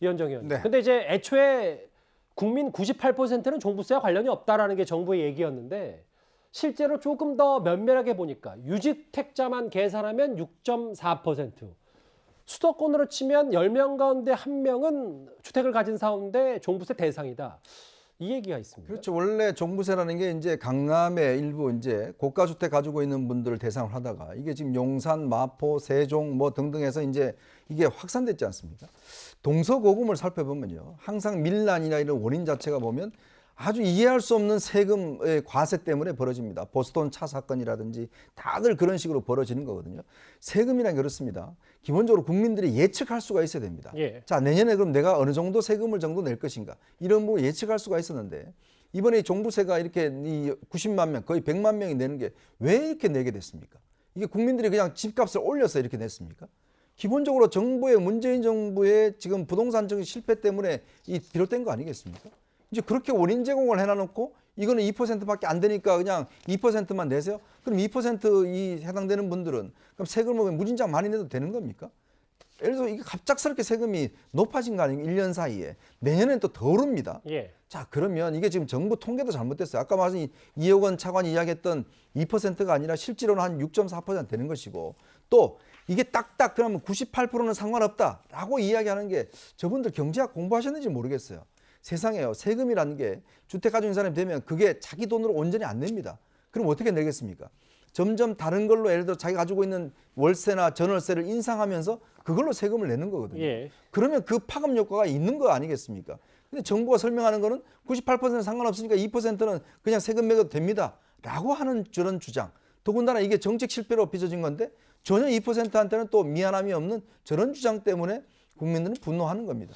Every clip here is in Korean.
이현정 의원. 네. 근데 이제 애초에 국민 98%는 종부세와 관련이 없다라는 게 정부의 얘기였는데 실제로 조금 더 면밀하게 보니까 유주택자만 계산하면 6.4%. 수도권으로 치면 10명 가운데 1명은 주택을 가진 사람인데 종부세 대상이다. 이 얘기가 있습니다. 그렇죠. 원래 종부세라는 게 이제 강남의 일부 이제 고가 주택 가지고 있는 분들을 대상으로 하다가 이게 지금 용산, 마포, 세종 뭐 등등해서 이제 이게 확산됐지 않습니까? 동서고금을 살펴보면요. 항상 밀란이나 이런 원인 자체가 보면 아주 이해할 수 없는 세금의 과세 때문에 벌어집니다. 보스턴 차 사건이라든지 다들 그런 식으로 벌어지는 거거든요. 세금이란 게 그렇습니다. 기본적으로 국민들이 예측할 수가 있어야 됩니다. 예. 자, 내년에 그럼 내가 어느 정도 세금을 정도 낼 것인가 이런 거 예측할 수가 있었는데 이번에 종부세가 이렇게 이 90만 명 거의 100만 명이 내는 게 왜 이렇게 내게 됐습니까? 이게 국민들이 그냥 집값을 올려서 이렇게 냈습니까? 기본적으로 정부의 문재인 정부의 지금 부동산 정책 실패 때문에 비롯된 거 아니겠습니까? 이제 그렇게 원인 제공을 해놔놓고 이거는 2%밖에 안 되니까 그냥 2%만 내세요. 그럼 2% 해당되는 분들은 그럼 세금을 무진장 많이 내도 되는 겁니까? 예를 들어서 이게 갑작스럽게 세금이 높아진 거 아니에요? 1년 사이에. 내년엔 또 더 오릅니다. 예. 자, 그러면 이게 지금 정부 통계도 잘못됐어요. 아까 말씀 이혁원 차관이 이야기했던 2%가 아니라 실제로는 한 6.4% 되는 것이고 또 이게 딱딱 그러면 98%는 상관없다라고 이야기하는 게 저분들 경제학 공부하셨는지 모르겠어요. 세상에요. 세금이라는 게 주택 가지고 있는 사람이 되면 그게 자기 돈으로 온전히 안 냅니다. 그럼 어떻게 내겠습니까? 점점 다른 걸로 예를 들어 자기가 가지고 있는 월세나 전월세를 인상하면서 그걸로 세금을 내는 거거든요. 예. 그러면 그 파급 효과가 있는 거 아니겠습니까? 근데 정부가 설명하는 거는 98%는 상관없으니까 2%는 그냥 세금 매겨도 됩니다. 라고 하는 저런 주장. 더군다나 이게 정책 실패로 빚어진 건데 전혀 2%한테는 또 미안함이 없는 저런 주장 때문에 국민들은 분노하는 겁니다.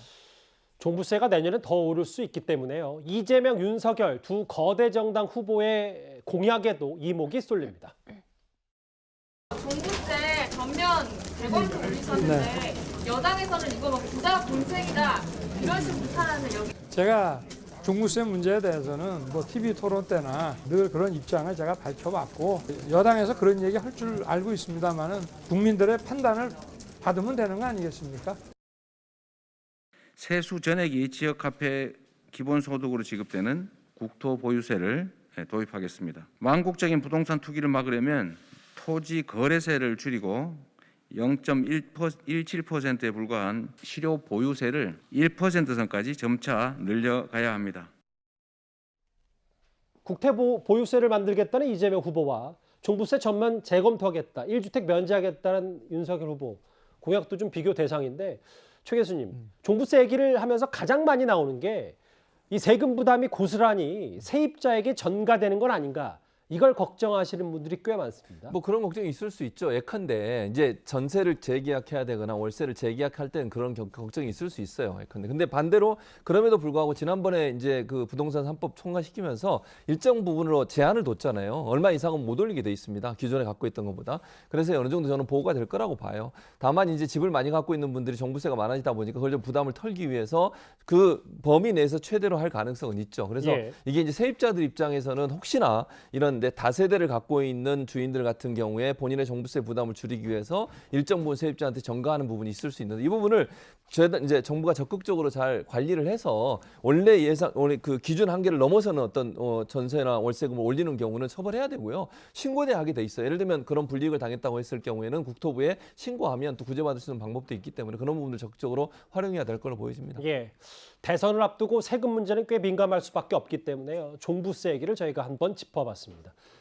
종부세가 내년에 더 오를 수 있기 때문에요. 이재명, 윤석열 두 거대 정당 후보의 공약에도 이목이 쏠립니다. 종부세 전면 100원씩 올리셨는데 여당에서는 이거 막 부자 본색이다 이런 식으로 비판하는 여기. 제가 종부세 문제에 대해서는 뭐 TV 토론 때나 늘 그런 입장을 제가 밝혀왔고 여당에서 그런 얘기 할 줄 알고 있습니다만은 국민들의 판단을 받으면 되는 거 아니겠습니까? 세수 전액이 지역화폐 기본소득으로 지급되는 국토보유세를 도입하겠습니다. 망국적인 부동산 투기를 막으려면 토지 거래세를 줄이고 0.17%에 불과한 실효 보유세를 1% 선까지 점차 늘려가야 합니다. 국토보유세를 만들겠다는 이재명 후보와 종부세 전면 재검토하겠다, 1주택 면제하겠다는 윤석열 후보 공약도 좀 비교 대상인데 최 교수님, 종부세 얘기를 하면서 가장 많이 나오는 게 이 세금 부담이 고스란히 세입자에게 전가되는 건 아닌가. 이걸 걱정하시는 분들이 꽤 많습니다. 뭐 그런 걱정이 있을 수 있죠. 예컨대 이제 전세를 재계약해야 되거나 월세를 재계약할 때는 그런 걱정이 있을 수 있어요. 예컨대. 근데 반대로 그럼에도 불구하고 지난번에 이제 그 부동산 3법 통과시키면서 일정 부분으로 제한을 뒀잖아요. 얼마 이상은 못 올리게 돼 있습니다. 기존에 갖고 있던 것보다. 그래서 어느 정도 저는 보호가 될 거라고 봐요. 다만 이제 집을 많이 갖고 있는 분들이 종부세가 많아지다 보니까 그걸 좀 부담을 털기 위해서 그 범위 내에서 최대로 할 가능성은 있죠. 그래서 예. 이게 이제 세입자들 입장에서는 혹시나 이런 다세대를 갖고 있는 주인들 같은 경우에 본인의 종부세 부담을 줄이기 위해서 일정 부분 세입자한테 전가하는 부분이 있을 수 있는데 이 부분을 이제 정부가 적극적으로 잘 관리를 해서 원래 그 기준 한계를 넘어서는 어떤 전세나 월세금을 올리는 경우는 처벌해야 되고요. 신고돼야 하게 돼 있어요. 예를 들면 그런 불이익을 당했다고 했을 경우에는 국토부에 신고하면 또 구제받을 수 있는 방법도 있기 때문에 그런 부분을 적극적으로 활용해야 될 걸로 보여집니다. 예. 대선을 앞두고 세금 문제는 꽤 민감할 수밖에 없기 때문에요. 종부세 얘기를 저희가 한번 짚어봤습니다.